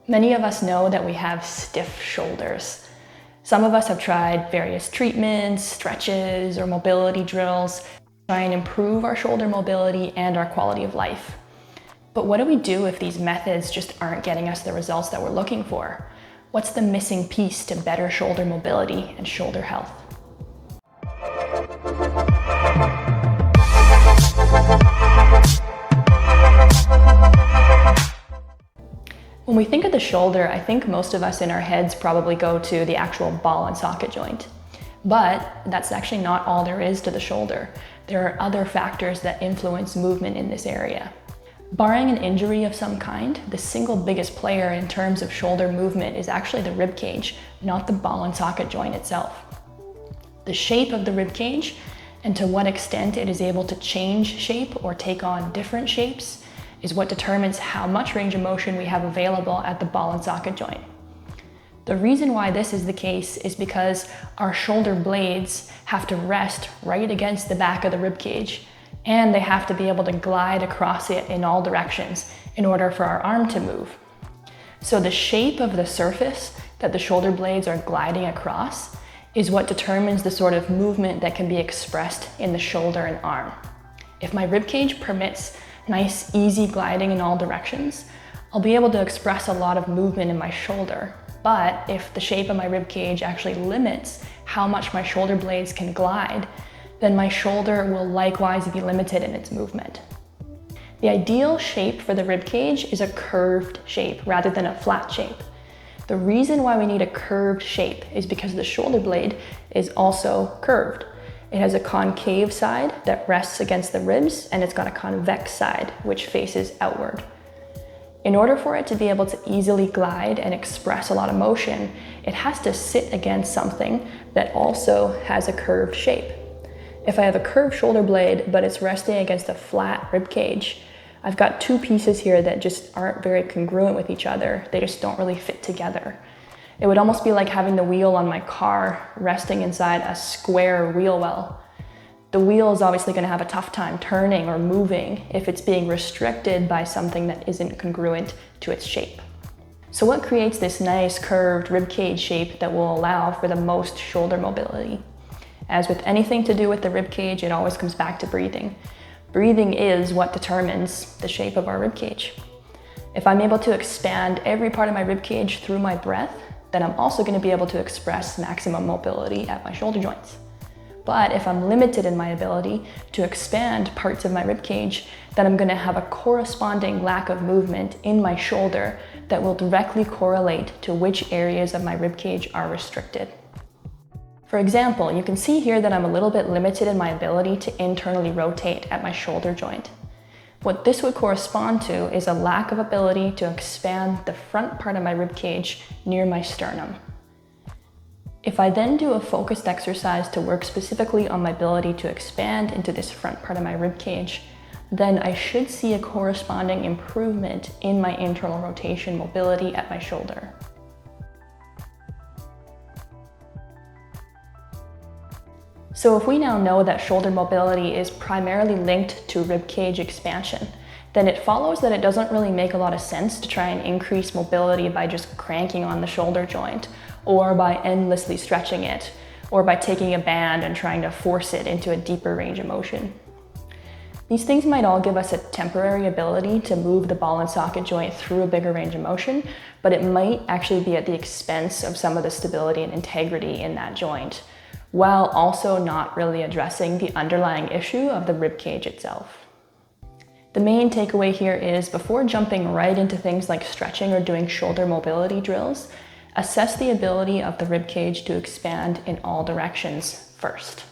Many of us know that we have stiff shoulders. Some of us have tried various treatments, stretches, or mobility drills to try and improve our shoulder mobility and our quality of life. But what do we do if these methods just aren't getting us the results that we're looking for? What's the missing piece to better shoulder mobility and shoulder health? When we think of the shoulder, I think most of us in our heads probably go to the actual ball and socket joint. But that's actually not all there is to the shoulder. There are other factors that influence movement in this area. Barring an injury of some kind, the single biggest player in terms of shoulder movement is actually the rib cage, not the ball and socket joint itself. The shape of the rib cage and to what extent it is able to change shape or take on different shapes is what determines how much range of motion we have available at the ball and socket joint. The reason why this is the case is because our shoulder blades have to rest right against the back of the rib cage, and they have to be able to glide across it in all directions in order for our arm to move. So the shape of the surface that the shoulder blades are gliding across is what determines the sort of movement that can be expressed in the shoulder and arm. If my rib cage permits nice, easy gliding in all directions, I'll be able to express a lot of movement in my shoulder. But if the shape of my rib cage actually limits how much my shoulder blades can glide, then my shoulder will likewise be limited in its movement. The ideal shape for the rib cage is a curved shape rather than a flat shape. The reason why we need a curved shape is because the shoulder blade is also curved. It has a concave side that rests against the ribs, and it's got a convex side which faces outward. In order for it to be able to easily glide and express a lot of motion, it has to sit against something that also has a curved shape. If I have a curved shoulder blade, but it's resting against a flat rib cage, I've got two pieces here that just aren't very congruent with each other. They just don't really fit together. It would almost be like having the wheel on my car resting inside a square wheel well. The wheel is obviously going to have a tough time turning or moving if it's being restricted by something that isn't congruent to its shape. So what creates this nice curved rib cage shape that will allow for the most shoulder mobility? As with anything to do with the rib cage, it always comes back to breathing. Breathing is what determines the shape of our rib cage. If I'm able to expand every part of my rib cage through my breath, then I'm also going to be able to express maximum mobility at my shoulder joints. But if I'm limited in my ability to expand parts of my rib cage, then I'm going to have a corresponding lack of movement in my shoulder that will directly correlate to which areas of my rib cage are restricted. For example, you can see here that I'm a little bit limited in my ability to internally rotate at my shoulder joint. What this would correspond to is a lack of ability to expand the front part of my rib cage near my sternum. If I then do a focused exercise to work specifically on my ability to expand into this front part of my rib cage, then I should see a corresponding improvement in my internal rotation mobility at my shoulder. So if we now know that shoulder mobility is primarily linked to rib cage expansion, then it follows that it doesn't really make a lot of sense to try and increase mobility by just cranking on the shoulder joint, or by endlessly stretching it, or by taking a band and trying to force it into a deeper range of motion. These things might all give us a temporary ability to move the ball and socket joint through a bigger range of motion, but it might actually be at the expense of some of the stability and integrity in that joint, while also not really addressing the underlying issue of the rib cage itself. The main takeaway here is, before jumping right into things like stretching or doing shoulder mobility drills, assess the ability of the rib cage to expand in all directions first.